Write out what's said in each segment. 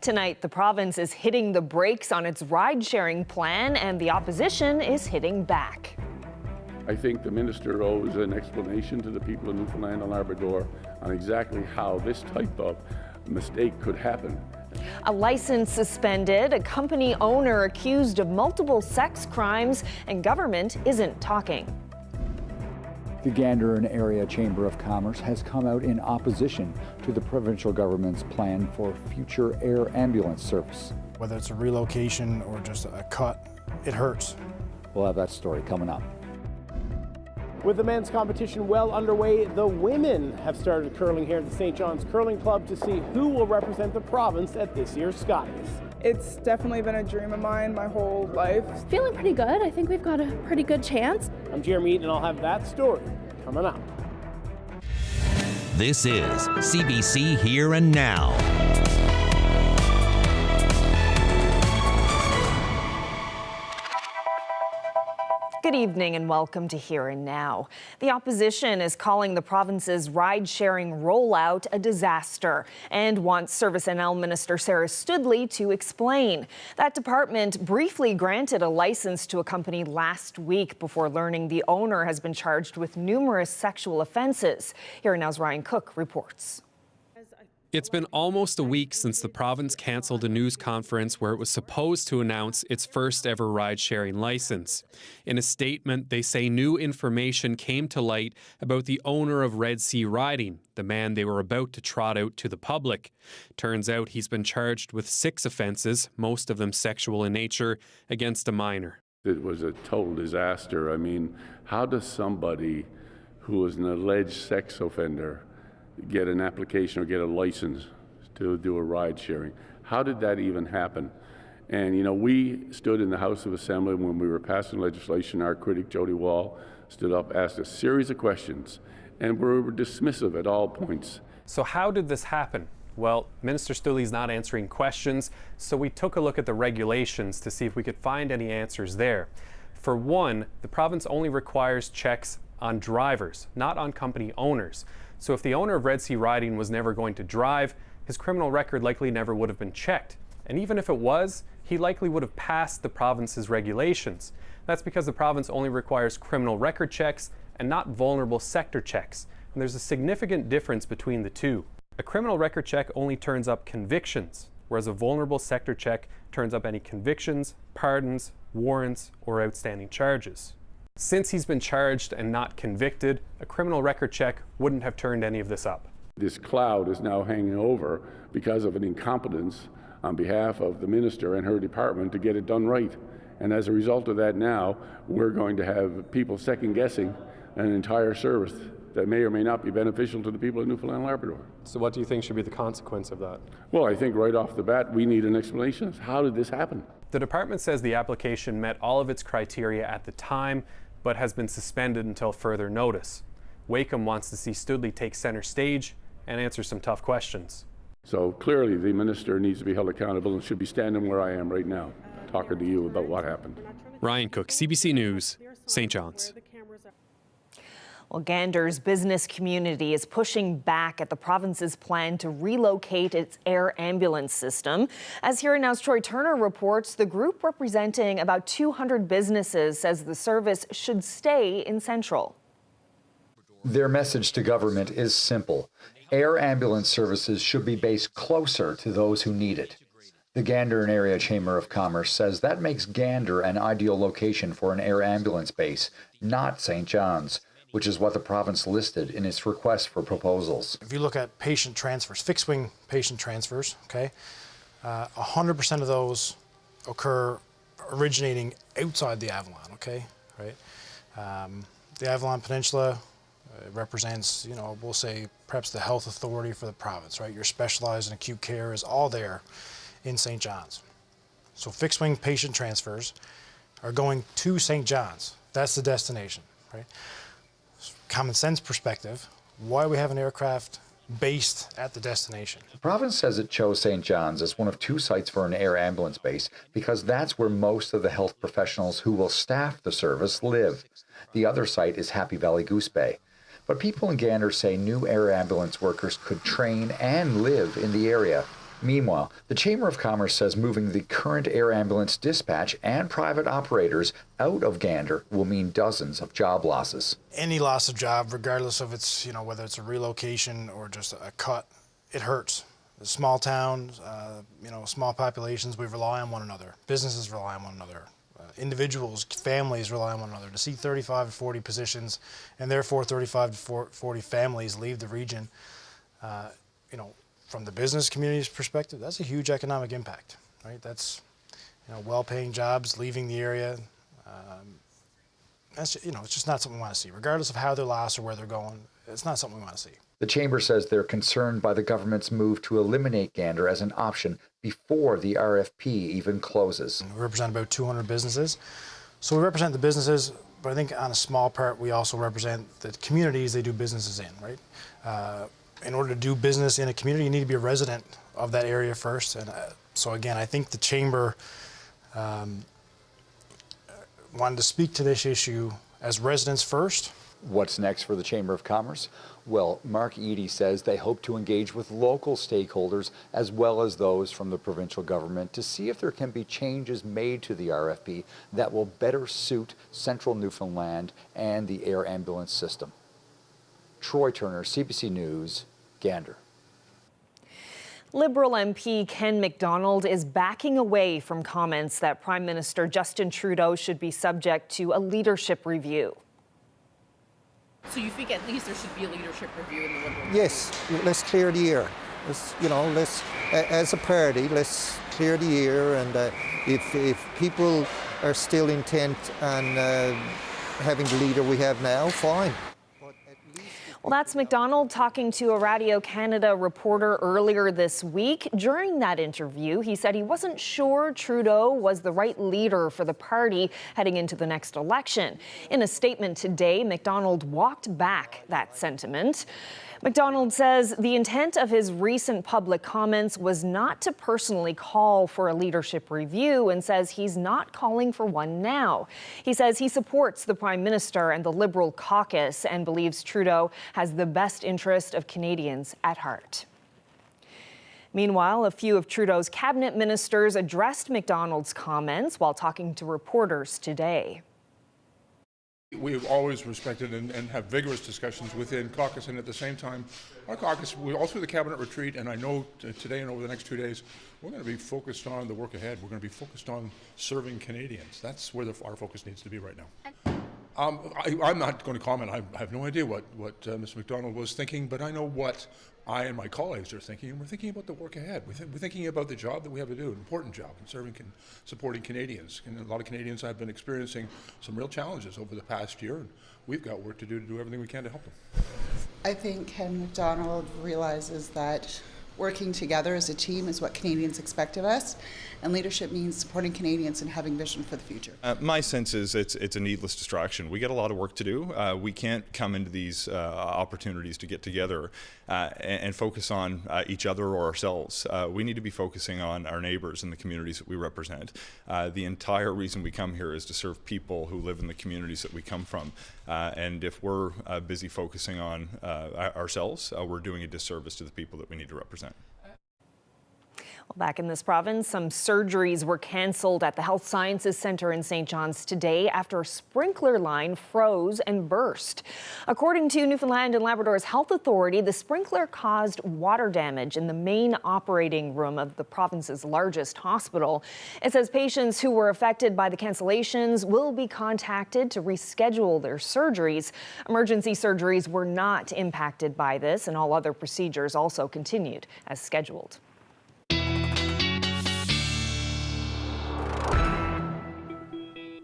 Tonight, the province is hitting the brakes on its ride-sharing plan, and the opposition is hitting back. I think the minister owes an explanation to the people of Newfoundland and Labrador on exactly how this type of mistake could happen. A license suspended, a company owner accused of multiple sex crimes, and government isn't talking. The Gander and Area Chamber of Commerce has come out in opposition to the provincial government's plan for future air ambulance service. Whether it's a relocation or just a cut, it hurts. We'll have that story coming up. With the men's competition well underway, the women have started curling here at the St. John's Curling Club to see who will represent the province at this year's Skies. It's definitely been a dream of mine my whole life. Feeling pretty good. I think we've got a pretty good chance. I'm Jeremy Eaton, and I'll have that story coming up. This is CBC Here and Now. Good evening and welcome to Here and Now. The opposition is calling the province's ride-sharing rollout a disaster and wants Service NL Minister Sarah Studley to explain. That department briefly granted a license to a company last week before learning the owner has been charged with numerous sexual offences. Here and Now's Ryan Cook reports. It's been almost a week since the province cancelled a news conference where it was supposed to announce its first ever ride-sharing license. In a statement, they say new information came to light about the owner of Red Sea Riding, the man they were about to trot out to the public. Turns out he's been charged with 6 offences, most of them sexual in nature, against a minor. It was a total disaster. I mean, how does somebody who is an alleged sex offender get an application or get a license to do a ride sharing? How did that even happen? And you know, we stood in the House of Assembly when we were passing legislation. Our critic Jody Wall stood up, asked a series of questions, and we were dismissive at all points. So how did this happen? Well, Minister Studley's not answering questions, so we took a look at the regulations to see if we could find any answers there. For one, the province only requires checks on drivers, not on company owners. So if the owner of Red Sea Riding was never going to drive, his criminal record likely never would have been checked. And even if it was, he likely would have passed the province's regulations. That's because the province only requires criminal record checks and not vulnerable sector checks. And there's a significant difference between the two. A criminal record check only turns up convictions, whereas a vulnerable sector check turns up any convictions, pardons, warrants, or outstanding charges. Since he's been charged and not convicted, a criminal record check wouldn't have turned any of this up. This cloud is now hanging over because of an incompetence on behalf of the minister and her department to get it done right. And as a result of that now, we're going to have people second-guessing an entire service that may or may not be beneficial to the people of Newfoundland and Labrador. So what do you think should be the consequence of that? Well, I think right off the bat, we need an explanation. How did this happen? The department says the application met all of its criteria at the time, but has been suspended until further notice. Wakeham wants to see Studley take center stage and answer some tough questions. So clearly the minister needs to be held accountable and should be standing where I am right now, talking to you about what happened. Ryan Cook, CBC News, St. John's. Well, Gander's business community is pushing back at the province's plan to relocate its air ambulance system. As Here and Now's Troy Turner reports, the group representing about 200 businesses says the service should stay in Central. Their message to government is simple. Air ambulance services should be based closer to those who need it. The Gander and Area Chamber of Commerce says that makes Gander an ideal location for an air ambulance base, not St. John's, which is what the province listed in its request for proposals. If you look at patient transfers, fixed-wing patient transfers, okay, 100% of those occur originating outside the Avalon, okay, right? The Avalon Peninsula represents, you know, we'll say perhaps the health authority for the province, right? Your specialized and acute care is all there in St. John's. So fixed-wing patient transfers are going to St. John's. That's the destination, right? Common sense perspective, why we have an aircraft based at the destination. The province says it chose St. John's as one of 2 sites for an air ambulance base because that's where most of the health professionals who will staff the service live. The other site is Happy Valley Goose Bay. But people in Gander say new air ambulance workers could train and live in the area. Meanwhile, the Chamber of Commerce says moving the current air ambulance dispatch and private operators out of Gander will mean dozens of job losses. Any loss of job, regardless of it's, whether it's a relocation or just a cut, it hurts. The small towns, small populations, we rely on one another. Businesses rely on one another. Individuals, families rely on one another. To see 35 to 40 positions and therefore 35 to 40 families leave the region, from the business community's perspective, that's a huge economic impact, right? That's, well-paying jobs leaving the area. That's, it's just not something we want to see. Regardless of how they're lost or where they're going, it's not something we want to see. The Chamber says they're concerned by the government's move to eliminate Gander as an option before the RFP even closes. We represent about 200 businesses. So we represent the businesses, but I think on a small part, we also represent the communities they do businesses in, right? In order to do business in a community, you need to be a resident of that area first. And so again, I think the Chamber wanted to speak to this issue as residents first. What's next for the Chamber of Commerce? Well, Mark Eady says they hope to engage with local stakeholders as well as those from the provincial government to see if there can be changes made to the RFP that will better suit central Newfoundland and the air ambulance system. Troy Turner, CBC News, Gander. Liberal MP Ken McDonald is backing away from comments that Prime Minister Justin Trudeau should be subject to a leadership review. So you think at least there should be a leadership review in the Liberal Party? Yes, let's clear the air. Let's, as a party, let's clear the air, and if people are still intent on having the leader we have now, fine. Well, that's McDonald talking to a Radio Canada reporter earlier this week. During that interview, he said he wasn't sure Trudeau was the right leader for the party heading into the next election. In a statement today, McDonald walked back that sentiment. McDonald says the intent of his recent public comments was not to personally call for a leadership review and says he's not calling for one now. He says he supports the Prime Minister and the Liberal caucus and believes Trudeau has the best interest of Canadians at heart. Meanwhile, a few of Trudeau's cabinet ministers addressed McDonald's comments while talking to reporters today. We've always respected and have vigorous discussions within caucus, and at the same time, our caucus, all through the cabinet retreat, and I know today and over the next 2 days, we're going to be focused on the work ahead. We're going to be focused on serving Canadians. That's where our focus needs to be right now. I'm not going to comment. I have no idea what Mr. McDonald was thinking, but I know what I and my colleagues are thinking, and we're thinking about the work ahead. We're thinking about the job that we have to do, an important job in supporting Canadians. And a lot of Canadians have been experiencing some real challenges over the past year, and we've got work to do everything we can to help them. I think Ken McDonald realizes that working together as a team is what Canadians expect of us, and leadership means supporting Canadians and having vision for the future. My sense is it's a needless distraction. We got a lot of work to do. We can't come into these opportunities to get together and focus on each other or ourselves. We need to be focusing on our neighbours and the communities that we represent. The entire reason we come here is to serve people who live in the communities that we come from. And if we're busy focusing on ourselves, we're doing a disservice to the people that we need to represent. Well, back in this province, some surgeries were cancelled at the Health Sciences Centre in St. John's today after a sprinkler line froze and burst. According to Newfoundland and Labrador's Health Authority, the sprinkler caused water damage in the main operating room of the province's largest hospital. It says patients who were affected by the cancellations will be contacted to reschedule their surgeries. Emergency surgeries were not impacted by this, and all other procedures also continued as scheduled.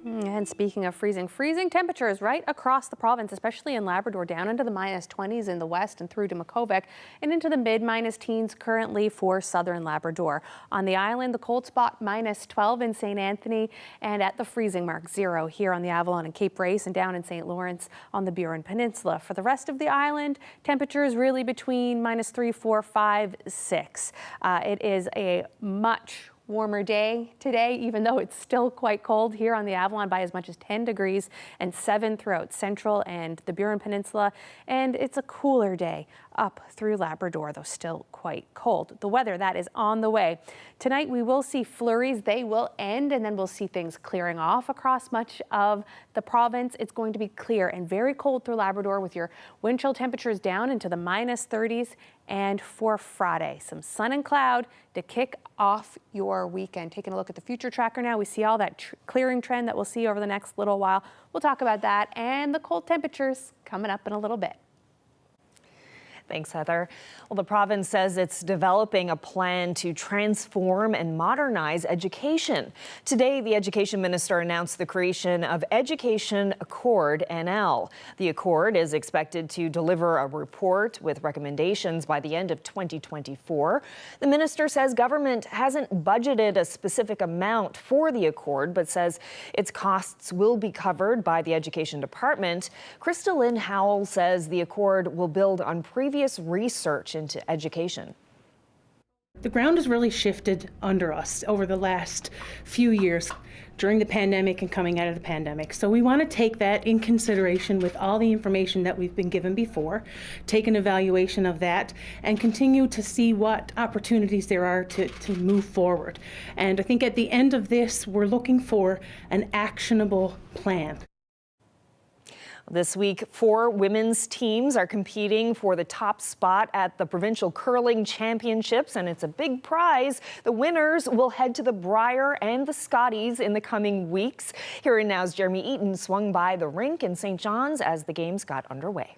And speaking of freezing temperatures right across the province, especially in Labrador, down into the -20s in the west and through to Makovic, and into the mid-minus teens currently for southern Labrador. On the island, the cold spot -12 in St. Anthony, and at the freezing mark 0 here on the Avalon and Cape Race, and down in St. Lawrence on the Burin Peninsula. For the rest of the island, temperatures really between -3, 4, 5, 6. It is a much warmer day today, even though it's still quite cold here on the Avalon by as much as 10 degrees and 7 throughout Central and the Burin Peninsula. And it's a cooler day up through Labrador, though still quite cold. The weather, that is on the way. Tonight we will see flurries. They will end, and then we'll see things clearing off across much of the province. It's going to be clear and very cold through Labrador with your wind chill temperatures down into the -30s. And for Friday, some sun and cloud to kick off your weekend. Taking a look at the future tracker now, we see all that clearing trend that we'll see over the next little while. We'll talk about that and the cold temperatures coming up in a little bit. Thanks, Heather. Well, the province says it's developing a plan to transform and modernize education. Today, the Education Minister announced the creation of Education Accord NL. The Accord is expected to deliver a report with recommendations by the end of 2024. The minister says government hasn't budgeted a specific amount for the Accord, but says its costs will be covered by the Education Department. Crystalyn Howell says the Accord will build on previous research into education. The ground has really shifted under us over the last few years during the pandemic and coming out of the pandemic. So we want to take that in consideration with all the information that we've been given before, take an evaluation of that, and continue to see what opportunities there are to move forward. And I think at the end of this, we're looking for an actionable plan. This week, 4 women's teams are competing for the top spot at the Provincial Curling Championships, and it's a big prize. The winners will head to the Brier and the Scotties in the coming weeks. Here and Now's Jeremy Eaton swung by the rink in St. John's as the games got underway.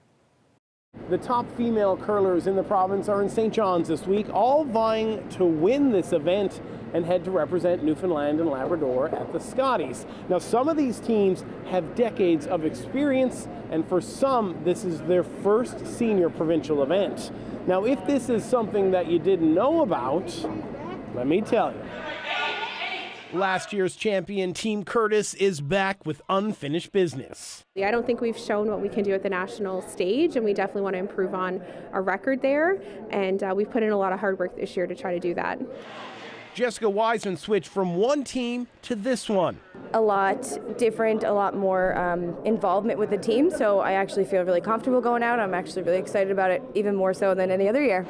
The top female curlers in the province are in St. John's this week, all vying to win this event and head to represent Newfoundland and Labrador at the Scotties. Now, some of these teams have decades of experience, and for some, this is their first senior provincial event. Now, if this is something that you didn't know about, let me tell you. Last year's champion Team Curtis is back with unfinished business. I don't think we've shown what we can do at the national stage, and we definitely want to improve on our record there, and we've put in a lot of hard work this year to try to do that. Jessica Wiseman switched from one team to this one. A lot different, a lot more involvement with the team, so I actually feel really comfortable going out. I'm actually really excited about it, even more so than any other year.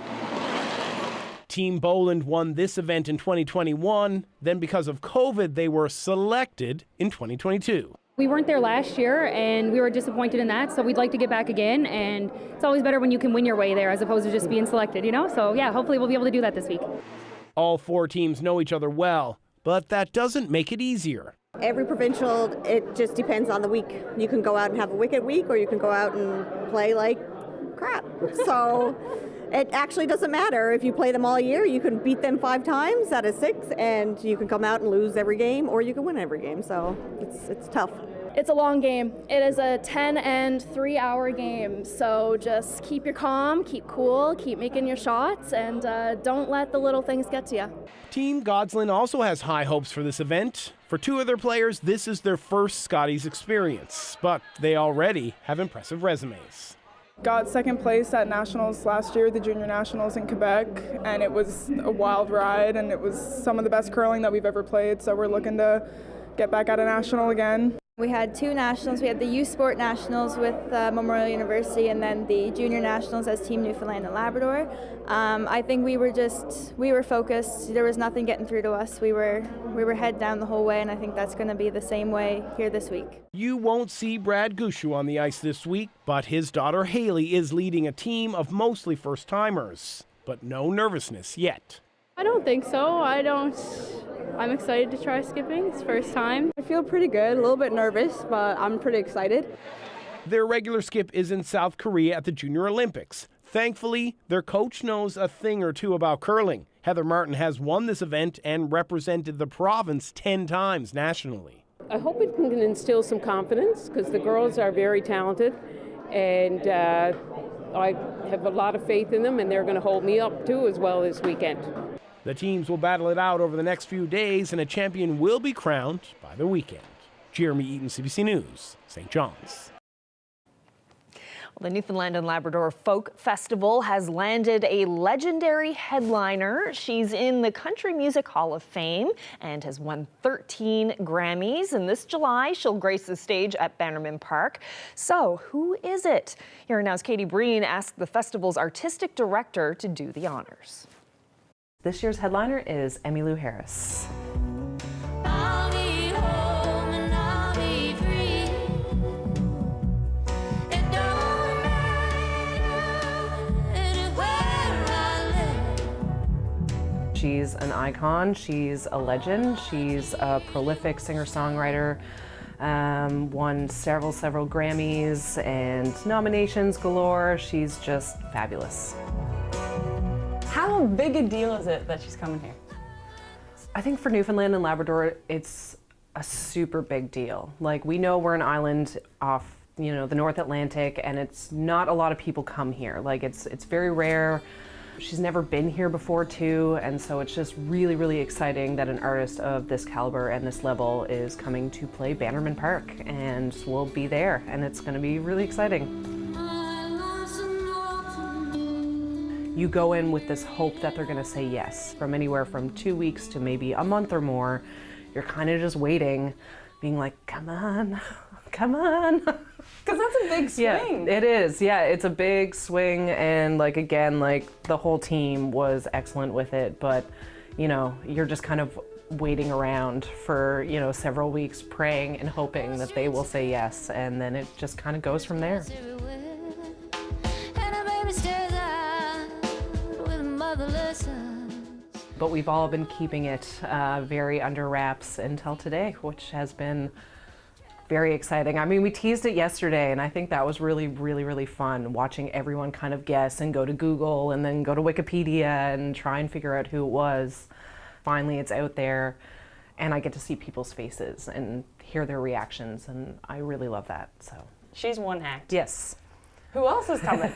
Team Boland won this event in 2021. Then because of COVID, they were selected in 2022. We weren't there last year, and we were disappointed in that, so we'd like to get back again, and it's always better when you can win your way there as opposed to just being selected, you know? So yeah, hopefully we'll be able to do that this week. All 4 teams know each other well, but that doesn't make it easier. Every provincial, it just depends on the week. You can go out and have a wicked week, or you can go out and play like crap. So it actually doesn't matter. If you play them all year, you can beat them 5 times out of 6, and you can come out and lose every game, or you can win every game. So it's tough. It's a long game. It is a 10 and 3-hour game. So just keep your calm, keep cool, keep making your shots, and don't let the little things get to you. Team Godsland also has high hopes for this event. For 2 of their players, this is their first Scotties experience, but they already have impressive resumes. Got second place at nationals last year, the junior nationals in Quebec, and it was a wild ride, and it was some of the best curling that we've ever played, so we're looking to get back at a national again. We had 2 nationals. We had the youth sport nationals with Memorial University, and then the junior nationals as Team Newfoundland and Labrador. I think we were focused. There was nothing getting through to us. We were head down the whole way, and I think that's going to be the same way here this week. You won't see Brad Gushu on the ice this week, but his daughter Haley is leading a team of mostly first-timers, but no nervousness yet. I don't think so. I'm excited to try skipping. It's first time. I feel pretty good, a little bit nervous, but I'm pretty excited. Their regular skip is in South Korea at the Junior Olympics. Thankfully, their coach knows a thing or two about curling. Heather Martin has won this event and represented the province 10 times nationally. I hope it can instill some confidence because the girls are very talented, and I have a lot of faith in them, and they're going to hold me up too as well this weekend. The teams will battle it out over the next few days, and a champion will be crowned by the weekend. Jeremy Eaton, CBC News, St. John's. The Newfoundland and Labrador Folk Festival has landed a legendary headliner. She's in the Country Music Hall of Fame and has won 13 Grammys. And this July, she'll grace the stage at Bannerman Park. So who is it? Here Now's Katie Breen asked the festival's artistic director to do the honors. This year's headliner is Emmylou Harris. She's an icon, she's a legend, she's a prolific singer-songwriter, won several Grammys and nominations galore. She's just fabulous. How big a deal is it that she's coming here? I think for Newfoundland and Labrador, it's a super big deal. Like, we know we're an island off, the North Atlantic, and it's not a lot of people come here. Like, it's very rare. She's never been here before too, and so it's just really exciting that an artist of this caliber and this level is coming to play Bannerman Park, and we'll be there, and it's going to be really exciting. You go in with this hope that they're going to say yes. From anywhere from 2 weeks to maybe a month or more, you're kind of just waiting, being like, come on, come on. Because that's a big swing. Yeah, it is. Yeah, it's a big swing, and again, the whole team was excellent with it, but you're just kind of waiting around for several weeks, praying and hoping that they will say yes, and then it just kind of goes from there. But we've all been keeping it very under wraps until today, which has been very exciting. I mean, we teased it yesterday, and I think that was really fun, watching everyone kind of guess and go to Google and then go to Wikipedia and try and figure out who it was. Finally, it's out there, and I get to see people's faces and hear their reactions, and I really love that. So she's one act. Yes. Who else is coming?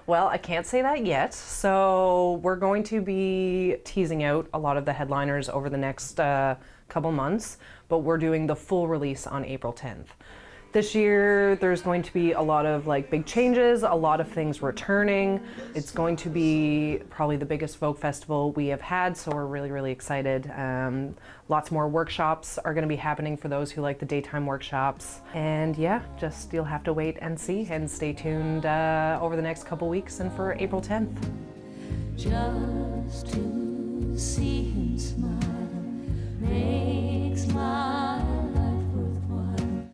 Well, I can't say that yet. So we're going to be teasing out a lot of the headliners over the next couple months, but we're doing the full release on April 10th. This year, there's going to be a lot of big changes, a lot of things returning. It's going to be probably the biggest folk festival we have had, so we're really excited. Lots more workshops are going to be happening for those who like the daytime workshops. And yeah, just you'll have to wait and see, and stay tuned over the next couple weeks and for April 10th. Just to see him smile makes my life worthwhile.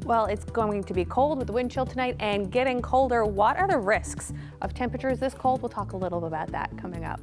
Well, it's going to be cold with the wind chill tonight and getting colder. What are the risks of temperatures this cold? We'll talk a little bit about that coming up.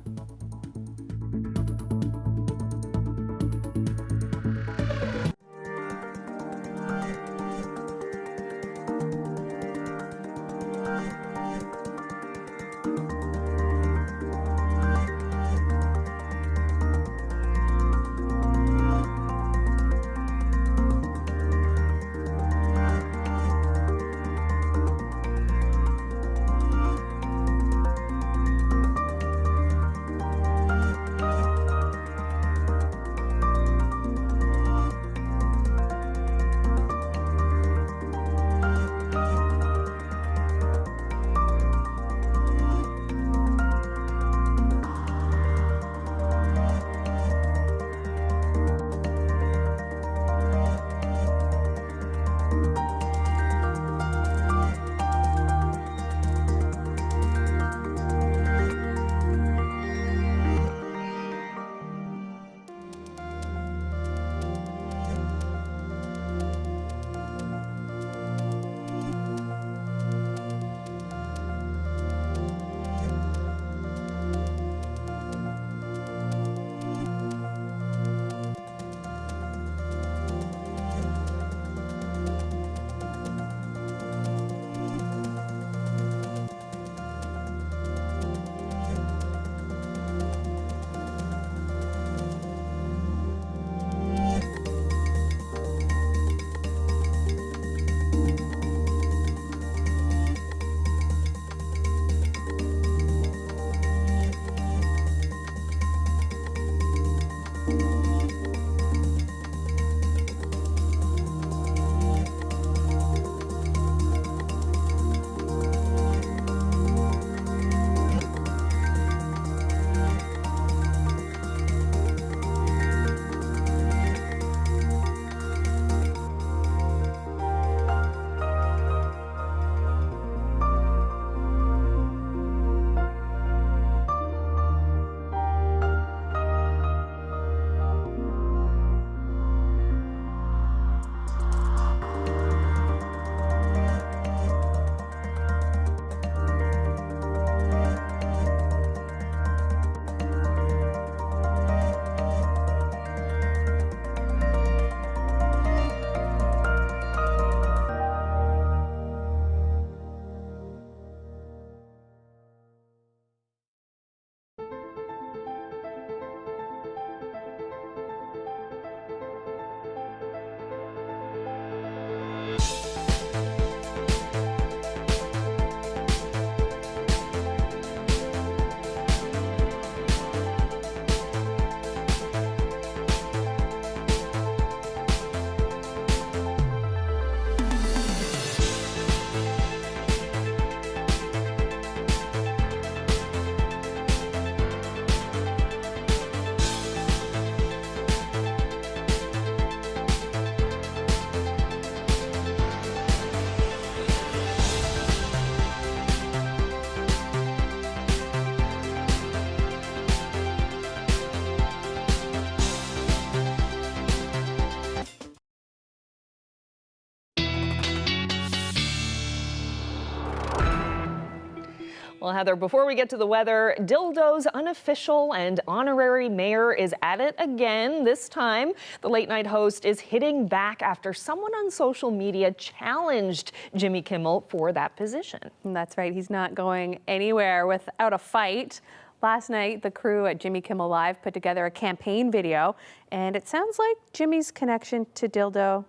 Well, Heather, before we get to the weather, Dildo's unofficial and honorary mayor is at it again. This time, the late-night host is hitting back after someone on social media challenged Jimmy Kimmel for that position. That's right. He's not going anywhere without a fight. Last night, the crew at Jimmy Kimmel Live put together a campaign video, and it sounds like Jimmy's connection to Dildo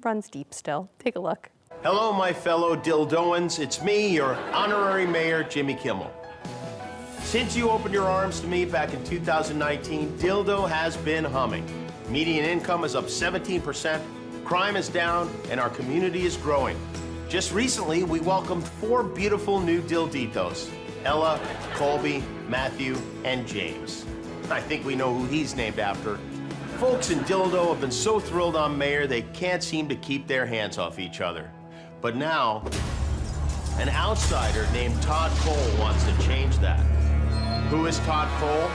runs deep still. Take a look. Hello, my fellow Dildoans. It's me, your honorary mayor, Jimmy Kimmel. Since you opened your arms to me back in 2019, Dildo has been humming. Median income is up 17%, crime is down, and our community is growing. Just recently, we welcomed 4 beautiful new Dilditos: Ella, Colby, Matthew, and James. I think we know who he's named after. Folks in Dildo have been so thrilled I'm mayor, they can't seem to keep their hands off each other. But now, an outsider named Todd Cole wants to change that. Who is Todd Cole?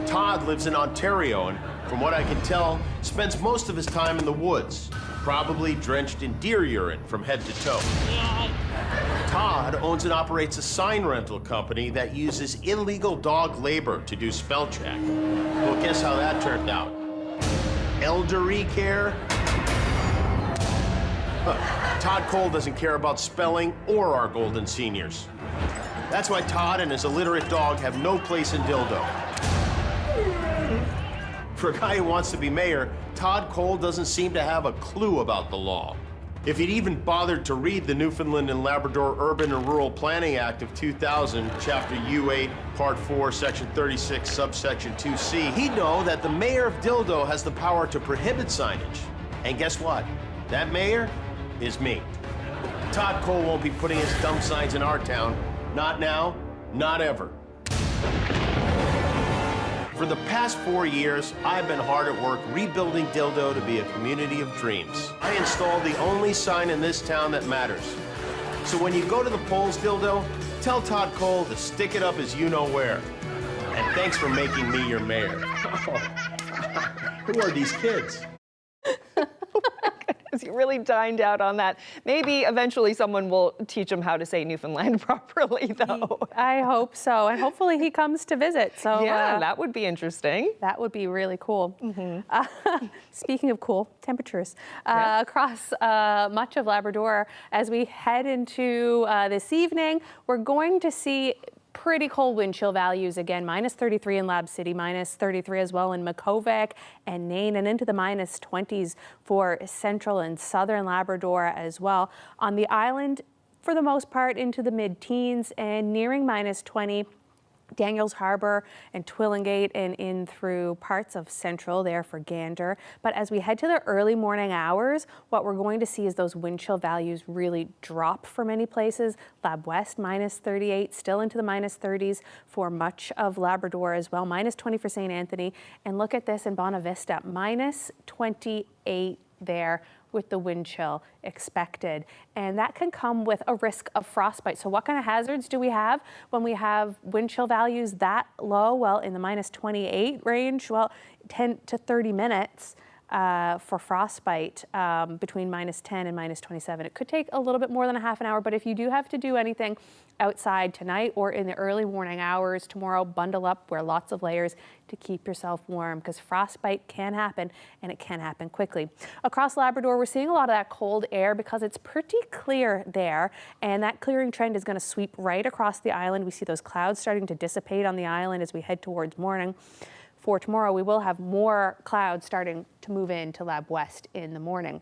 Todd lives in Ontario and, from what I can tell, spends most of his time in the woods, probably drenched in deer urine from head to toe. Todd owns and operates a sign rental company that uses illegal dog labor to do spell check. Well, guess how that turned out? Elderly care? Todd Cole doesn't care about spelling or our golden seniors. That's why Todd and his illiterate dog have no place in Dildo. For a guy who wants to be mayor, Todd Cole doesn't seem to have a clue about the law. If he'd even bothered to read the Newfoundland and Labrador Urban and Rural Planning Act of 2000, Chapter U8, Part 4, Section 36, Subsection 2C, he'd know that the mayor of Dildo has the power to prohibit signage. And guess what? That mayor is me. Todd Cole won't be putting his dumb signs in our town. Not now, not ever. For the past 4 years, I've been hard at work rebuilding Dildo to be a community of dreams. I installed the only sign in this town that matters. So when you go to the polls, Dildo, tell Todd Cole to stick it up as you know where. And thanks for making me your mayor. Who are these kids? You really dined out on that. Maybe eventually someone will teach him how to say Newfoundland properly, though. I hope so, and hopefully he comes to visit. So yeah, that would be interesting. That would be really cool. Speaking of cool, temperatures across much of Labrador as we head into this evening, we're going to see pretty cold wind chill values again, -33 in Lab City, -33 as well in Makkovik and Nain, and into the -20s for central and southern Labrador as well. On the island, for the most part, into the mid-teens and nearing -20. Daniels Harbour and Twillingate and in through parts of central there for Gander. But as we head to the early morning hours, what we're going to see is those wind chill values really drop for many places. Lab West -38, still into the -30s for much of Labrador as well. -20 for St. Anthony. And look at this in Bonavista, -28 there with the wind chill expected. And that can come with a risk of frostbite. So what kind of hazards do we have when we have wind chill values that low? Well, in the -28 range, well, 10 to 30 minutes for frostbite between -10 and -27. It could take a little bit more than a half an hour, but if you do have to do anything outside tonight or in the early morning hours tomorrow, bundle up, wear lots of layers to keep yourself warm because frostbite can happen and it can happen quickly. Across Labrador, we're seeing a lot of that cold air because it's pretty clear there, and that clearing trend is going to sweep right across the island. We see those clouds starting to dissipate on the island as we head towards morning. For tomorrow, we will have more clouds starting to move into Lab West in the morning.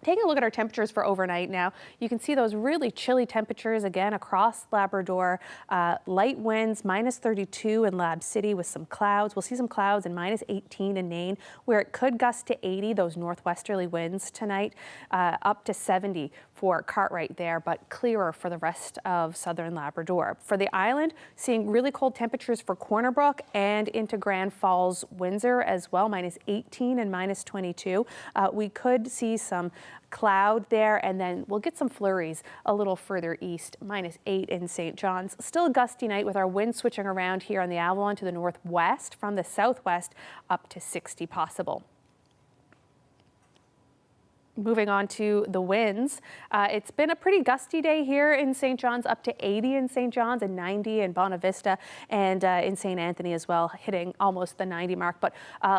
Taking a look at our temperatures for overnight now, you can see those really chilly temperatures again across Labrador. Light winds, -32 in Lab City with some clouds. We'll see some clouds and -18 in Nain, where it could gust to 80, those northwesterly winds tonight, up to 70 for Cartwright there, but clearer for the rest of southern Labrador. For the island, seeing really cold temperatures for Corner Brook and into Grand Falls, Windsor as well, -18 and -22. We could see some cloud there, and then we'll get some flurries a little further east, -8 in St. John's. Still a gusty night with our wind switching around here on the Avalon to the northwest from the southwest up to 60 possible. Moving on to the winds. It's been a pretty gusty day here in St. John's, up to 80 in St. John's and 90 in Bonavista and in St. Anthony as well, hitting almost the 90 mark, but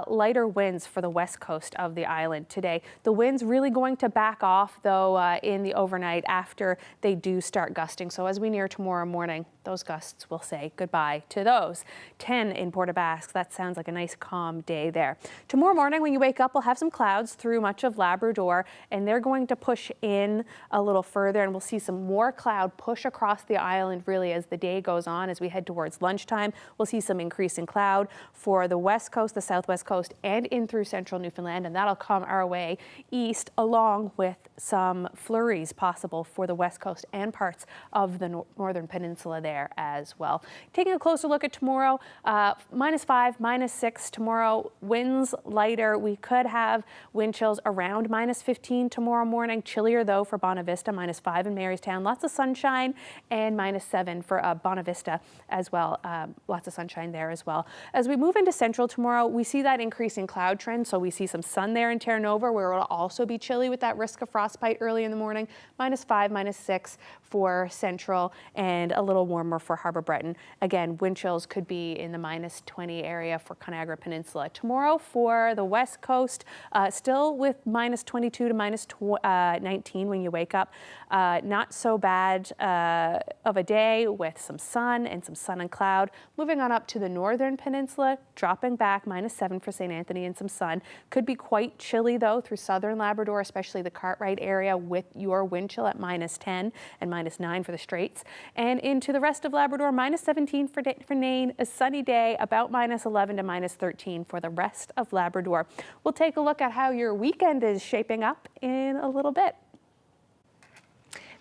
lighter winds for the west coast of the island today. The winds really going to back off though in the overnight after they do start gusting. So as we near tomorrow morning, those gusts will say goodbye to those. 10 in Port aux Basques. That sounds like a nice calm day there. Tomorrow morning when you wake up, we'll have some clouds through much of Labrador, and they're going to push in a little further, and we'll see some more cloud push across the island really as the day goes on. As we head towards lunchtime, we'll see some increase in cloud for the west coast, the southwest coast, and in through central Newfoundland, and that'll come our way east along with some flurries possible for the west coast and parts of the northern peninsula there as well. Taking a closer look at tomorrow, -5, -6 tomorrow, winds lighter. We could have wind chills around -15 tomorrow morning. Chillier though for Bonavista, -5 in Marystown. Lots of sunshine, and -7 for Bonavista as well. Lots of sunshine there as well. As we move into central tomorrow, we see that increasing cloud trend. So we see some sun there in Terra Nova, where it'll also be chilly with that risk of frostbite early in the morning. -5, -6 for central, and a little warmer for Harbour Breton. Again, wind chills could be in the -20 area for Conagra Peninsula. Tomorrow for the west coast, still with -22 to -19 when you wake up. Not so bad of a day with some sun and cloud. Moving on up to the northern peninsula, dropping back -7 for St. Anthony and some sun. Could be quite chilly though through southern Labrador, especially the Cartwright area, with your wind chill at -10 and -9 for the Straits. And into the rest of Labrador, -17 for Nain, a sunny day, about -11 to -13 for the rest of Labrador. We'll take a look at how your weekend is shaping up in a little bit.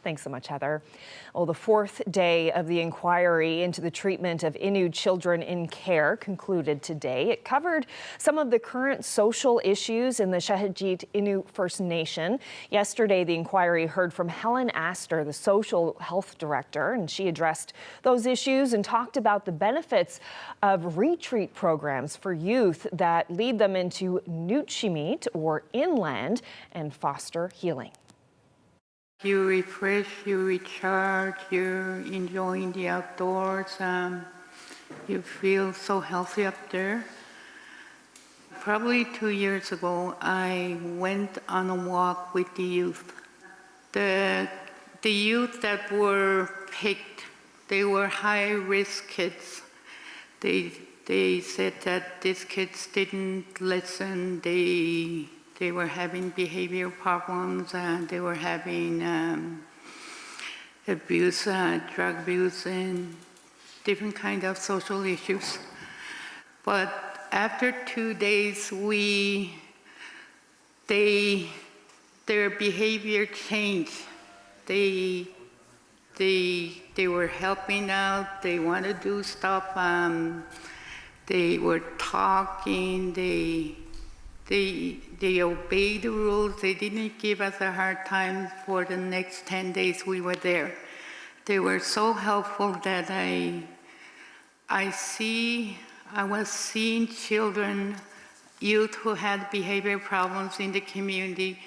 Thanks so much, Heather. Well, the fourth day of the inquiry into the treatment of Innu children in care concluded today. It covered some of the current social issues in the Shahajit Innu First Nation. Yesterday, the inquiry heard from Helen Astor, the social health director, and she addressed those issues and talked about the benefits of retreat programs for youth that lead them into Nutshimit or inland and foster healing. You refresh, you recharge, you're enjoying the outdoors. You feel so healthy up there. Probably 2 years ago, I went on a walk with the youth. The youth that were picked, they were high-risk kids. They said that these kids didn't listen. They were having behavioral problems, and they were having abuse, drug abuse, and different kind of social issues. But after 2 days, their behavior changed. They were helping out. They wanted to do stuff. They were talking. They obeyed the rules. They didn't give us a hard time for the next 10 days we were there. They were so helpful that I was seeing children, youth who had behavior problems in the community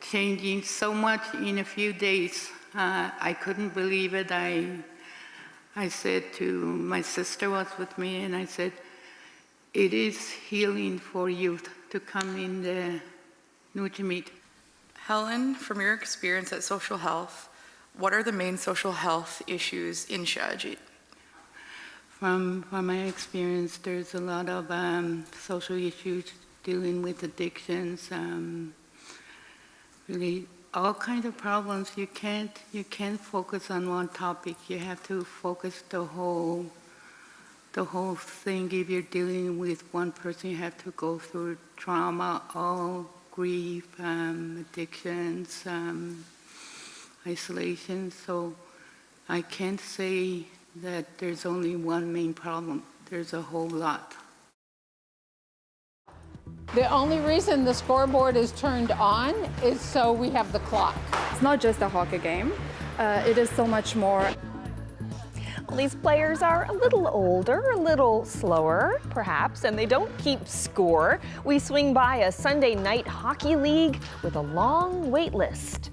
changing so much in a few days. I couldn't believe it. I said to my sister was with me, and I said, it is healing for youth to come in the Nutshimit. Helen, from your experience at social health, what are the main social health issues in Shahajit? From my experience, there's a lot of social issues dealing with addictions, really all kinds of problems. You can't focus on one topic. You have to focus the whole thing. If you're dealing with one person, you have to go through trauma, all grief, addictions, isolation. So I can't say that there's only one main problem. There's a whole lot. The only reason the scoreboard is turned on is so we have the clock. It's not just a hockey game. It is so much more. Well, these players are a little older, a little slower, perhaps, and they don't keep score. We swing by a Sunday night hockey league with a long wait list.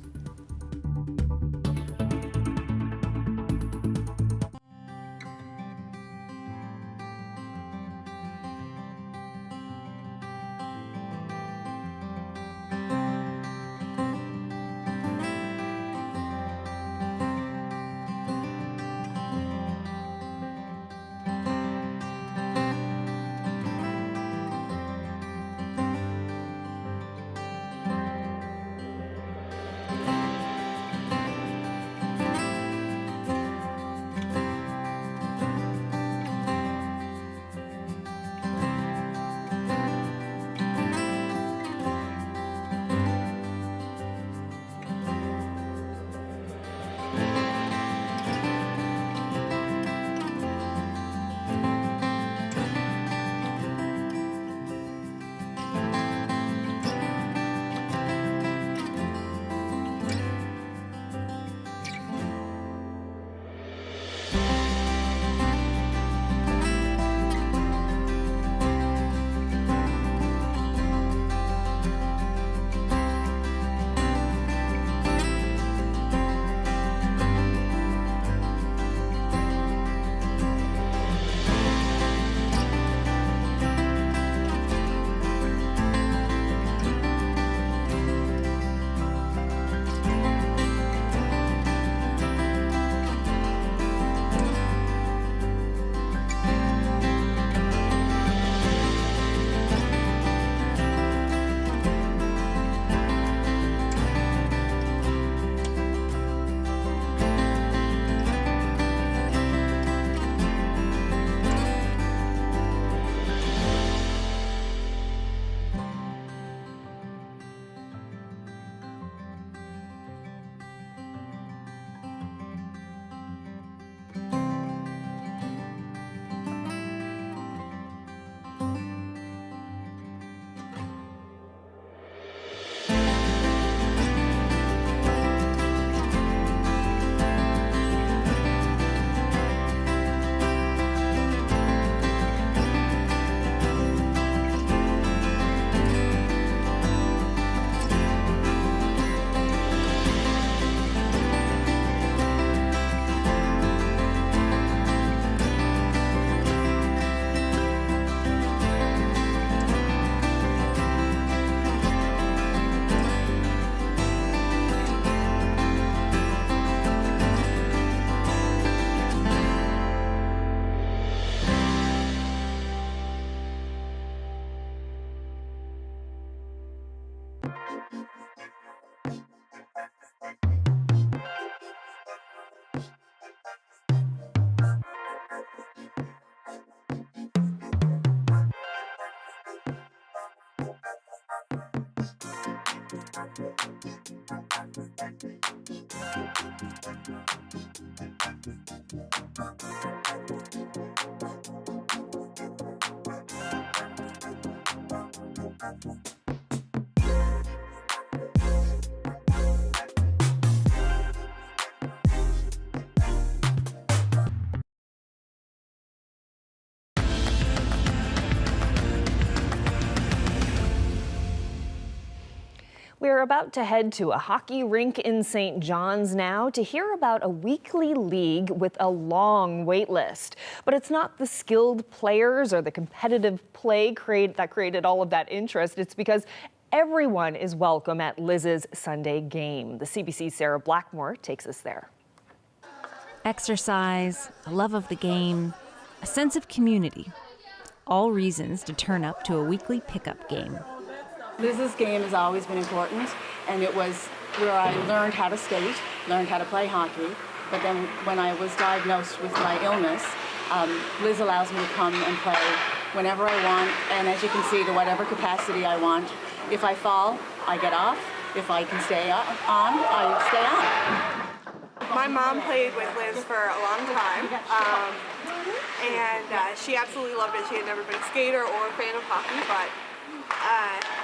We're about to head to a hockey rink in St. John's now to hear about a weekly league with a long wait list. But it's not the skilled players or the competitive play that created all of that interest. It's because everyone is welcome at Liz's Sunday game. The CBC's Sarah Blackmore takes us there. Exercise, a love of the game, a sense of community. All reasons to turn up to a weekly pickup game. Liz's game has always been important, and it was where I learned how to skate, learned how to play hockey. But then when I was diagnosed with my illness, Liz allows me to come and play whenever I want, and as you can see, to whatever capacity I want. If I fall, I get off. If I can stay on, I stay on. My mom played with Liz for a long time, and she absolutely loved it. She had never been a skater or a fan of hockey, but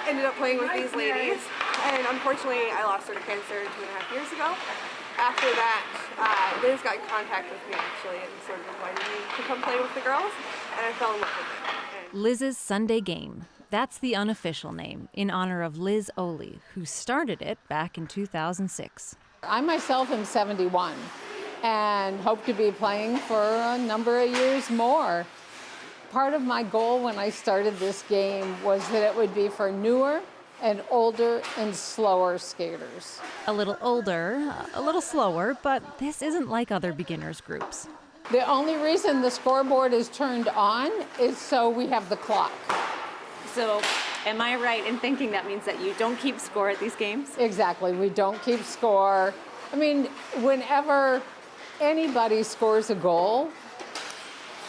ended up playing with these ladies. And unfortunately, I lost her to cancer 2.5 years ago. after that, Liz got in contact with me actually and sort of invited me to come play with the girls, and I fell in love with it. Liz's Sunday Game. That's the unofficial name, in honor of Liz Oley, who started it back in 2006. I myself am 71 and hope to be playing for a number of years more. Part of my goal when I started this game was that it would be for newer and older and slower skaters. A little older, a little slower, but this isn't like other beginners groups. The only reason the scoreboard is turned on is so we have the clock. So am I right in thinking that means that you don't keep score at these games? Exactly, we don't keep score. I mean, whenever anybody scores a goal,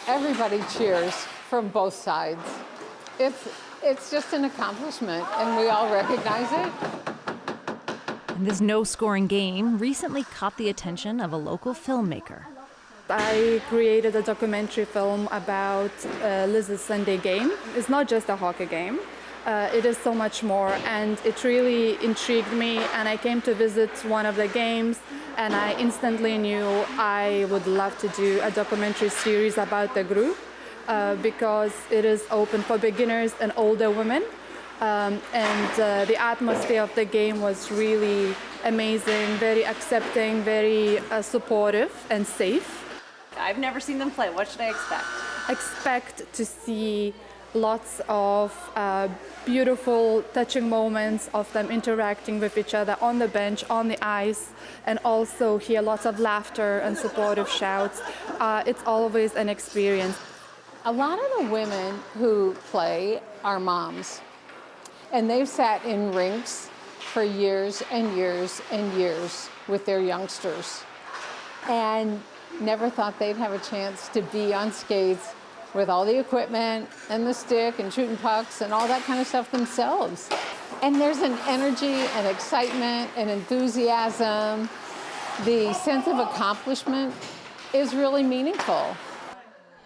everybody cheers from both sides. It's just an accomplishment, and we all recognize it. And this no-scoring game recently caught the attention of a local filmmaker. I created a documentary film about Liz's Sunday Game. It's not just a hockey game. It is so much more, and it really intrigued me, and I came to visit one of the games, and I instantly knew I would love to do a documentary series about the group because it is open for beginners and older women, and the atmosphere of the game was really amazing, very accepting, very supportive and safe. I've never seen them play. What should I expect? Expect to see lots of beautiful, touching moments of them interacting with each other on the bench, on the ice, and also hear lots of laughter and supportive shouts. It's always an experience. A lot of the women who play are moms, and they've sat in rinks for years and years and years with their youngsters, and never thought they'd have a chance to be on skates with all the equipment and the stick and shooting pucks and all that kind of stuff themselves. And there's an energy and excitement and enthusiasm. The sense of accomplishment is really meaningful.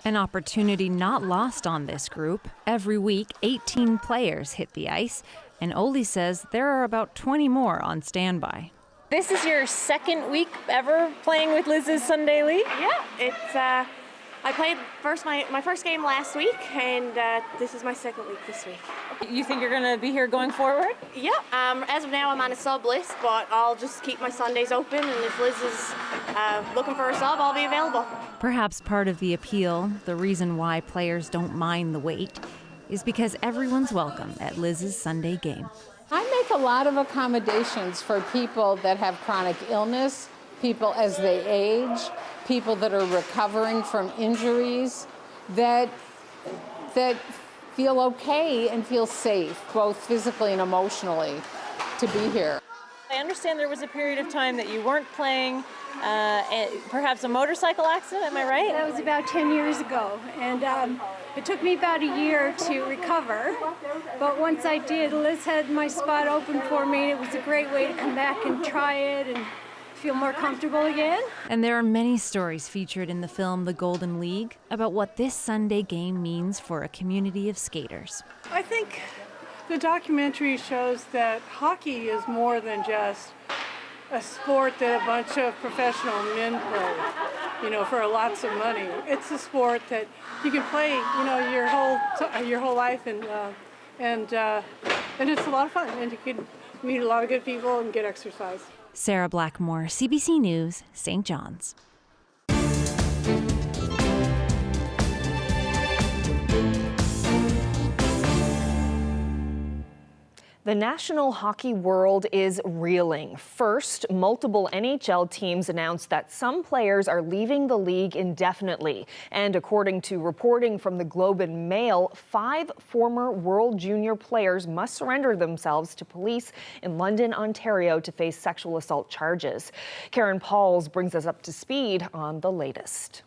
An opportunity not lost on this group. Every week, 18 players hit the ice, and Oli says there are about 20 more on standby. This is your second week ever playing with Liz's Sunday League? Yeah, it's I played my first game last week, and this is my second week this week. You think you're going to be here going forward? Yeah, as of now I'm on a sub list, but I'll just keep my Sundays open, and if Liz is looking for a sub, I'll be available. Perhaps part of the appeal, the reason why players don't mind the wait, is because everyone's welcome at Liz's Sunday Game. I make a lot of accommodations for people that have chronic illness, people as they age, people that are recovering from injuries, that feel okay and feel safe, both physically and emotionally, to be here. I understand there was a period of time that you weren't playing, perhaps a motorcycle accident, am I right? That was about 10 years ago, and it took me about a year to recover, but once I did, Liz had my spot open for me, and it was a great way to come back and try it and feel more comfortable again. And there are many stories featured in the film The Golden League about what this Sunday game means for a community of skaters. I think the documentary shows that hockey is more than just a sport that a bunch of professional men play, for lots of money. It's a sport that you can play, your whole life, and it's a lot of fun, and you can meet a lot of good people and get exercise. Sarah Blackmore, CBC News, St. John's. The national hockey world is reeling. First, multiple NHL teams announced that some players are leaving the league indefinitely. And according to reporting from the Globe and Mail, 5 former World Junior players must surrender themselves to police in London, Ontario to face sexual assault charges. Karen Pauls brings us up to speed on the latest.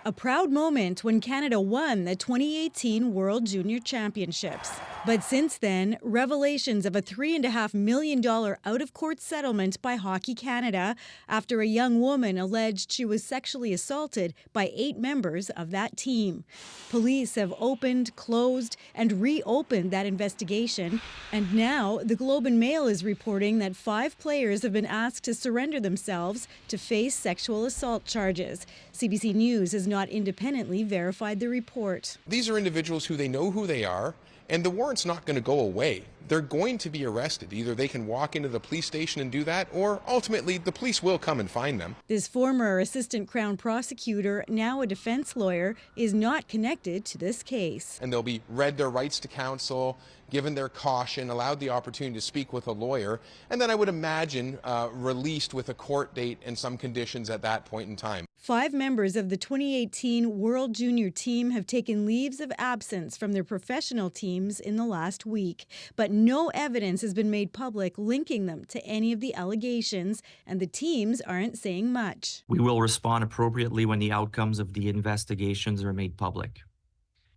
A proud moment when Canada won the 2018 World Junior Championships. But since then, revelations of a $3.5 million out-of-court settlement by Hockey Canada after a young woman alleged she was sexually assaulted by 8 members of that team. Police have opened, closed, and reopened that investigation. And now the Globe and Mail is reporting that 5 players have been asked to surrender themselves to face sexual assault charges. CBC News has not independently verified the report. These are individuals who they know who they are, and the warrant's not going to go away. They're going to be arrested. Either they can walk into the police station and do that, or ultimately the police will come and find them. This former assistant Crown prosecutor, now a defense lawyer, is not connected to this case. And they'll be read their rights to counsel, given their caution, allowed the opportunity to speak with a lawyer, and then I would imagine released with a court date and some conditions at that point in time. 5 members of the 2018 World Junior team have taken leaves of absence from their professional teams in the last week, but no evidence has been made public linking them to any of the allegations, and the teams aren't saying much. We will respond appropriately when the outcomes of the investigations are made public.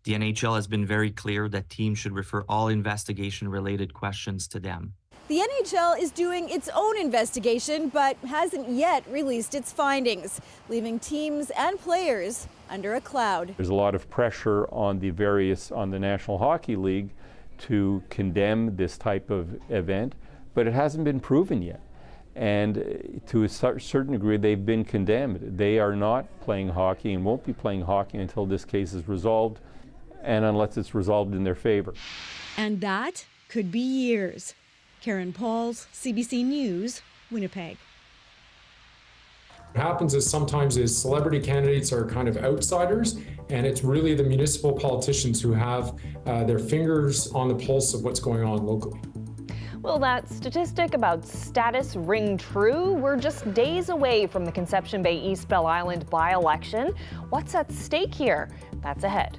The NHL has been very clear that teams should refer all investigation-related questions to them. The NHL is doing its own investigation, but hasn't yet released its findings, leaving teams and players under a cloud. There's a lot of pressure on the National Hockey League to condemn this type of event, but it hasn't been proven yet. And to a certain degree, they've been condemned. They are not playing hockey and won't be playing hockey until this case is resolved, and unless it's resolved in their favor. And that could be years. Karen Pauls, CBC News, Winnipeg. What happens is sometimes celebrity candidates are kind of outsiders, and it's really the municipal politicians who have their fingers on the pulse of what's going on locally. Will that statistic about status ring true? We're just days away from the Conception Bay East Bell Island by-election. What's at stake here? That's ahead.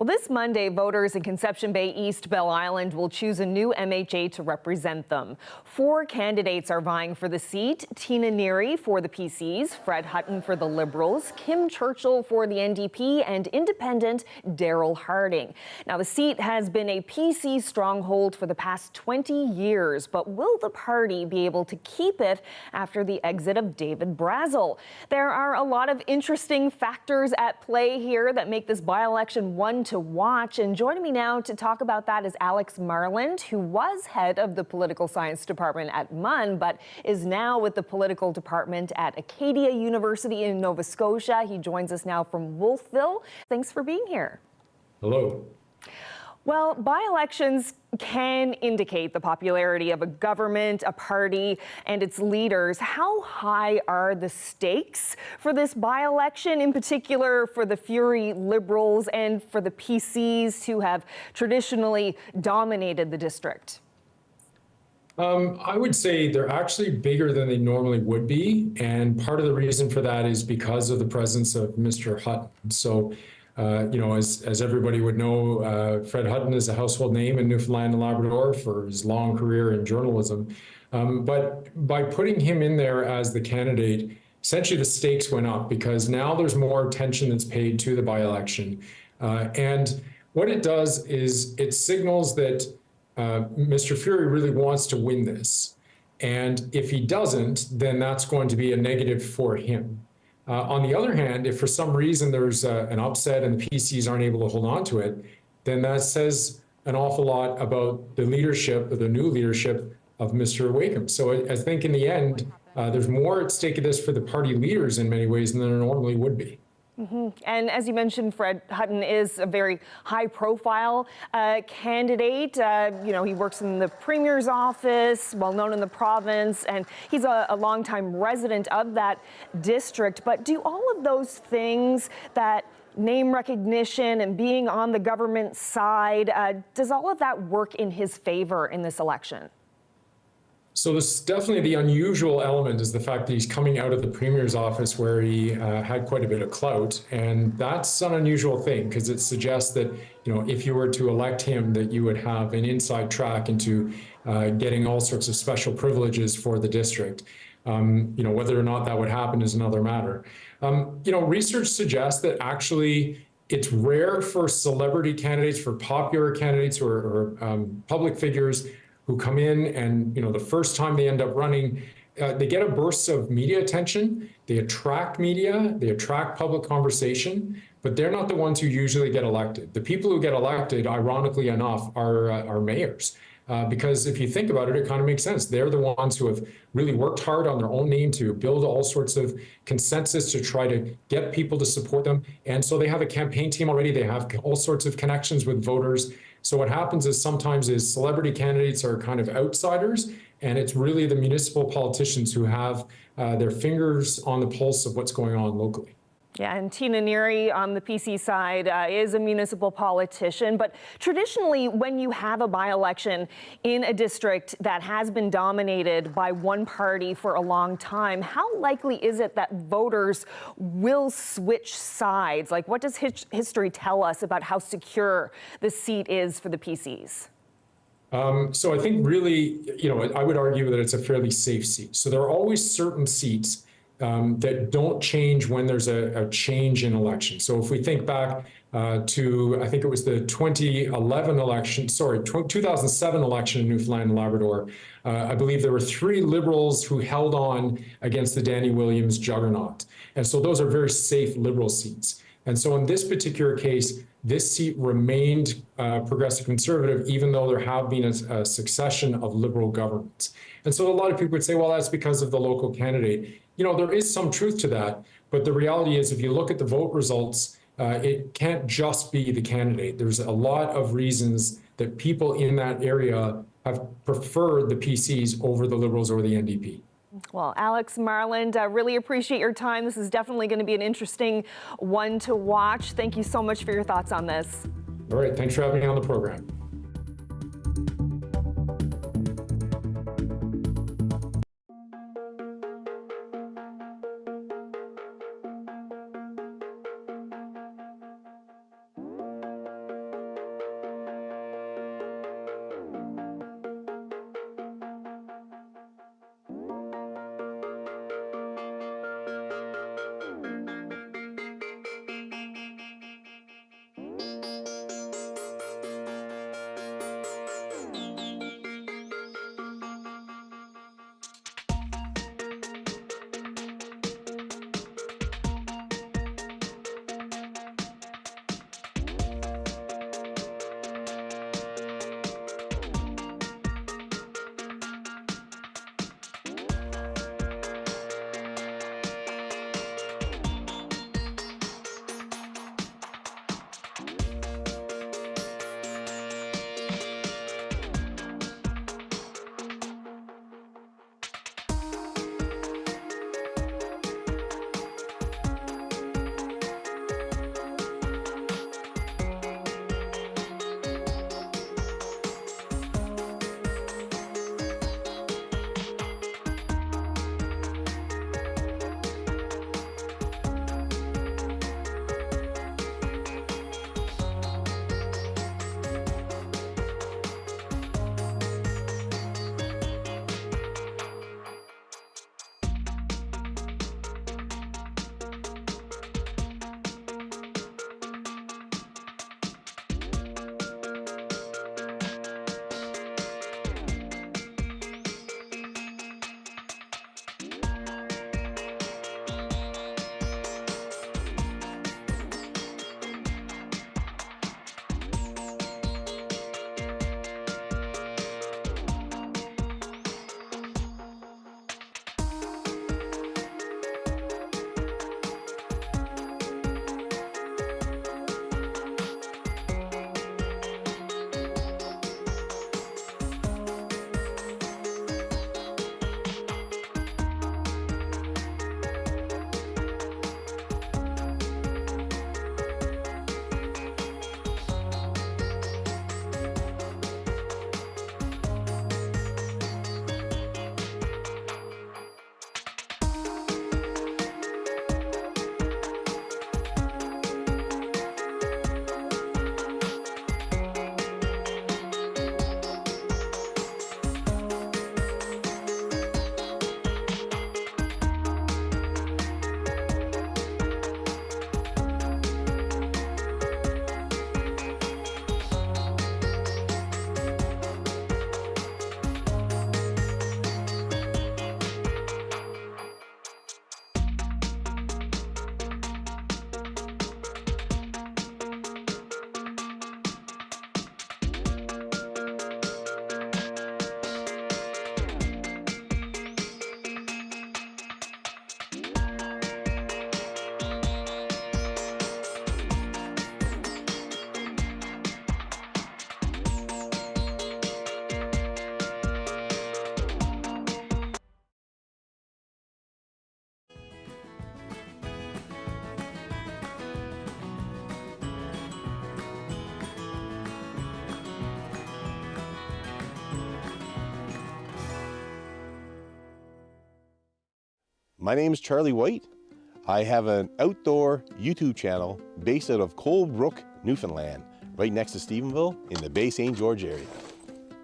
Well, this Monday, voters in Conception Bay East Bell Island will choose a new MHA to represent them. 4 candidates are vying for the seat: Tina Neary for the PCs, Fred Hutton for the Liberals, Kim Churchill for the NDP, and Independent Daryl Harding. Now, the seat has been a PC stronghold for the past 20 years, but will the party be able to keep it after the exit of David Brazel? There are a lot of interesting factors at play here that make this by-election one to watch, and joining me now to talk about that is Alex Marland, who was head of the political science department at MUN, but is now with the political department at Acadia University in Nova Scotia. He joins us now from Wolfville. Thanks for being here. Hello. Well, by-elections can indicate the popularity of a government, a party, and its leaders. How high are the stakes for this by-election, in particular for the Fury Liberals and for the PCs who have traditionally dominated the district? I would say they're actually bigger than they normally would be, and part of the reason for that is because of the presence of Mr. Hutton. So, as everybody would know, Fred Hutton is a household name in Newfoundland and Labrador for his long career in journalism. But by putting him in there as the candidate, essentially the stakes went up because now there's more attention that's paid to the by-election. And what it does is it signals that Mr. Fury really wants to win this. And if he doesn't, then that's going to be a negative for him. On the other hand, if for some reason there's an upset and the PCs aren't able to hold on to it, then that says an awful lot about the leadership, or the new leadership of Mr. Wakeham. So I think in the end, there's more at stake of this for the party leaders in many ways than there normally would be. And as you mentioned, Fred Hutton is a very high-profile candidate. He works in the Premier's office, well-known in the province, and he's a longtime resident of that district. But do all of those things, that name recognition and being on the government side, does all of that work in his favor in this election? So this definitely the unusual element is the fact that he's coming out of the Premier's office where he had quite a bit of clout. And that's an unusual thing because it suggests that, if you were to elect him, that you would have an inside track into getting all sorts of special privileges for the district. Whether or not that would happen is another matter. Research suggests that actually it's rare for celebrity candidates, for popular candidates or public figures who come in and, the first time they end up running, they get a burst of media attention, they attract media, they attract public conversation, but they're not the ones who usually get elected. The people who get elected, ironically enough, are mayors. Because if you think about it, it kind of makes sense. They're the ones who have really worked hard on their own name to build all sorts of consensus to try to get people to support them. And so they have a campaign team already. They have all sorts of connections with voters. So what happens is sometimes celebrity candidates are kind of outsiders, and it's really the municipal politicians who have their fingers on the pulse of what's going on locally. Yeah, and Tina Neary on the PC side is a municipal politician. But traditionally, when you have a by-election in a district that has been dominated by one party for a long time, how likely is it that voters will switch sides? Like, what does history tell us about how secure the seat is for the PCs? So I think really, I would argue that it's a fairly safe seat. So there are always certain seats that don't change when there's a change in election. So if we think back to, I think it was the 2007 election in Newfoundland and Labrador, I believe there were 3 Liberals who held on against the Danny Williams juggernaut. And so those are very safe Liberal seats. And so in this particular case, this seat remained progressive conservative, even though there have been a succession of Liberal governments. And so a lot of people would say, well, that's because of the local candidate. There is some truth to that, but the reality is if you look at the vote results, it can't just be the candidate. There's a lot of reasons that people in that area have preferred the PCs over the Liberals or the NDP. Well, Alex Marland, really appreciate your time. This is definitely going to be an interesting one to watch. Thank you so much for your thoughts on this. All right, thanks for having me on the program. My name is Charlie White. I have an outdoor YouTube channel based out of Colebrook, Newfoundland, right next to Stephenville in the Bay St. George area.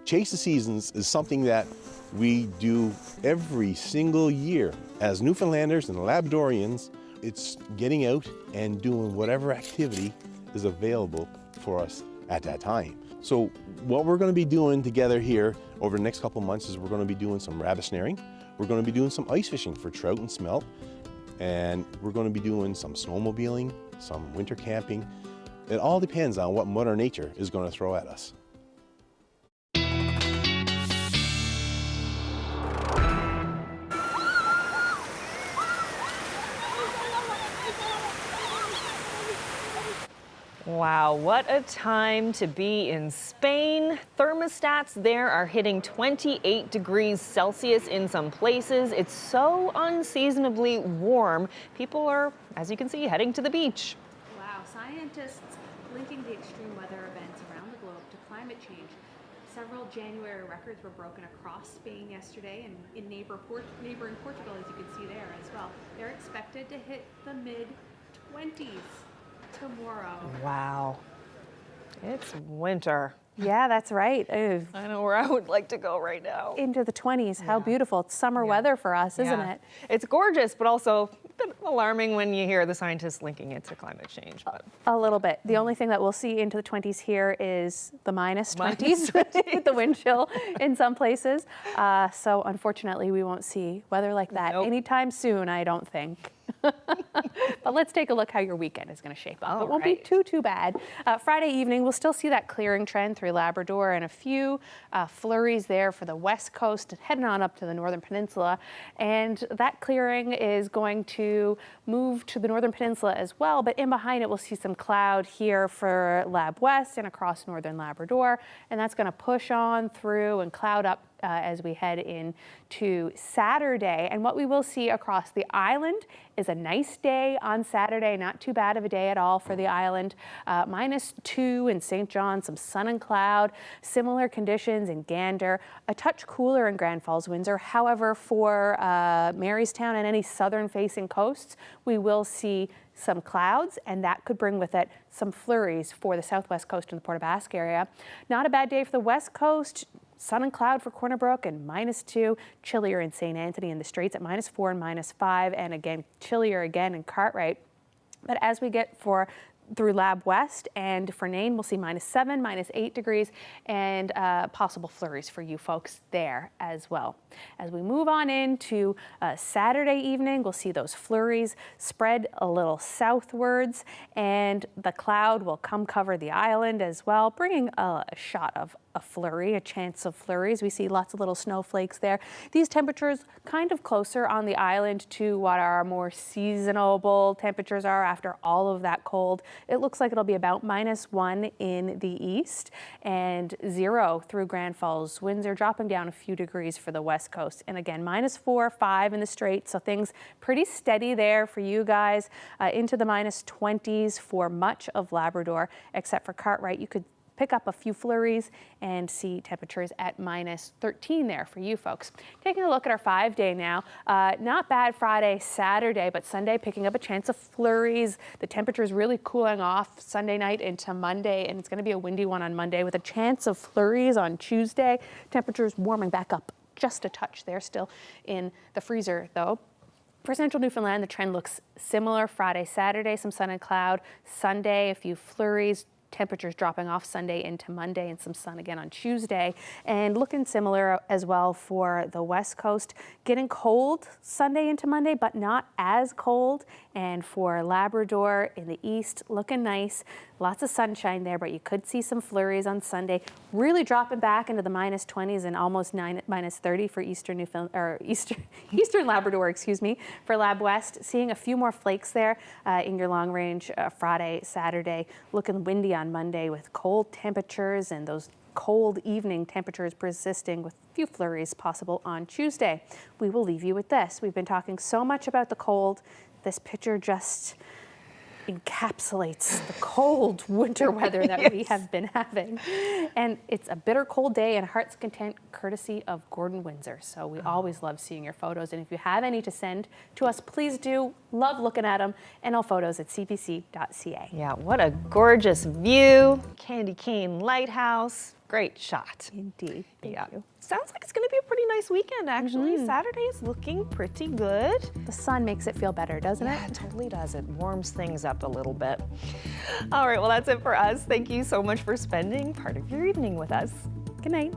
Chase the Seasons is something that we do every single year. As Newfoundlanders and Labradorians, it's getting out and doing whatever activity is available for us at that time. So what we're going to be doing together here over the next couple of months is we're going to be doing some rabbit snaring. We're going to be doing some ice fishing for trout and smelt. And we're going to be doing some snowmobiling, some winter camping. It all depends on what Mother Nature is going to throw at us. Wow, what a time to be in Spain. Thermostats there are hitting 28 degrees Celsius in some places. It's so unseasonably warm. People are, as you can see, heading to the beach. Wow, scientists linking the extreme weather events around the globe to climate change. Several January records were broken across Spain yesterday and in neighboring Portugal, as you can see there as well. They're expected to hit the mid-20s. Tomorrow. Wow. It's winter. Yeah, that's right. I know where I would like to go right now. Into the 20s. How beautiful. It's summer weather for us, isn't it? It's gorgeous, but also a bit alarming when you hear the scientists linking it to climate change. But a little bit. The only thing that we'll see into the 20s here is the minus 20s with the wind chill in some places. So unfortunately, we won't see weather like that anytime soon, I don't think. But let's take a look how your weekend is going to shape up. It won't be too bad. Friday evening, we'll still see that clearing trend through Labrador and a few flurries there for the west coast, heading on up to the northern peninsula. And that clearing is going to move to the northern peninsula as well. But in behind it, we'll see some cloud here for Lab West and across northern Labrador. And that's going to push on through and cloud up as we head into Saturday. And what we will see across the island is a nice day on Saturday, not too bad of a day at all for the island. -2 in St. John, some sun and cloud, similar conditions in Gander, a touch cooler in Grand Falls, Windsor. However, for Marystown and any southern facing coasts, we will see some clouds, and that could bring with it some flurries for the southwest coast and the Port aux Basques area. Not a bad day for the west coast. Sun and cloud for Corner Brook and -2, chillier in St. Anthony and the Straits at -4 and -5, and again, chillier again in Cartwright. But as we get through Lab West and for Nain, we'll see -7, -8 degrees, and possible flurries for you folks there as well. As we move on into Saturday evening, we'll see those flurries spread a little southwards, and the cloud will come cover the island as well, bringing a shot of a flurry, a chance of flurries. We see lots of little snowflakes there. These temperatures kind of closer on the island to what our more seasonable temperatures are after all of that cold. It looks like it'll be about -1 in the east and 0 through Grand Falls, Windsor, dropping down a few degrees for the west coast. And again, -4, 5 in the Straits. So things pretty steady there for you guys into the -20s for much of Labrador, except for Cartwright. You could pick up a few flurries and see temperatures at -13 there for you folks. Taking a look at our 5-day now, not bad Friday, Saturday, but Sunday picking up a chance of flurries. The temperatures really cooling off Sunday night into Monday, and it's going to be a windy one on Monday with a chance of flurries on Tuesday. Temperatures warming back up just a touch there, still in the freezer though. For central Newfoundland, the trend looks similar. Friday, Saturday, some sun and cloud. Sunday, a few flurries. Temperatures dropping off Sunday into Monday, and some sun again on Tuesday. And looking similar as well for the west coast. Getting cold Sunday into Monday, but not as cold. And for Labrador in the east, looking nice. Lots of sunshine there, but you could see some flurries on Sunday. Really dropping back into the -20s and almost -30 for eastern Newfoundland, or eastern Labrador, excuse me, for Lab West. Seeing a few more flakes there in your long range Friday, Saturday. Looking windy on Monday with cold temperatures and those cold evening temperatures persisting with a few flurries possible on Tuesday. We will leave you with this. We've been talking so much about the cold. This picture just encapsulates the cold winter weather that we have been having. And it's a bitter cold day and heart's content courtesy of Gordon Windsor. So we always love seeing your photos. And if you have any to send to us, please do. Love looking at them. And all photos at cbc.ca. Yeah, what a gorgeous view. Candy Cane Lighthouse. Great shot. Indeed. Thank you. Sounds like it's going to be a pretty nice weekend, actually. Saturday is looking pretty good. The sun makes it feel better, doesn't it? Yeah, it totally does. It warms things up a little bit. All right, well, that's it for us. Thank you so much for spending part of your evening with us. Good night.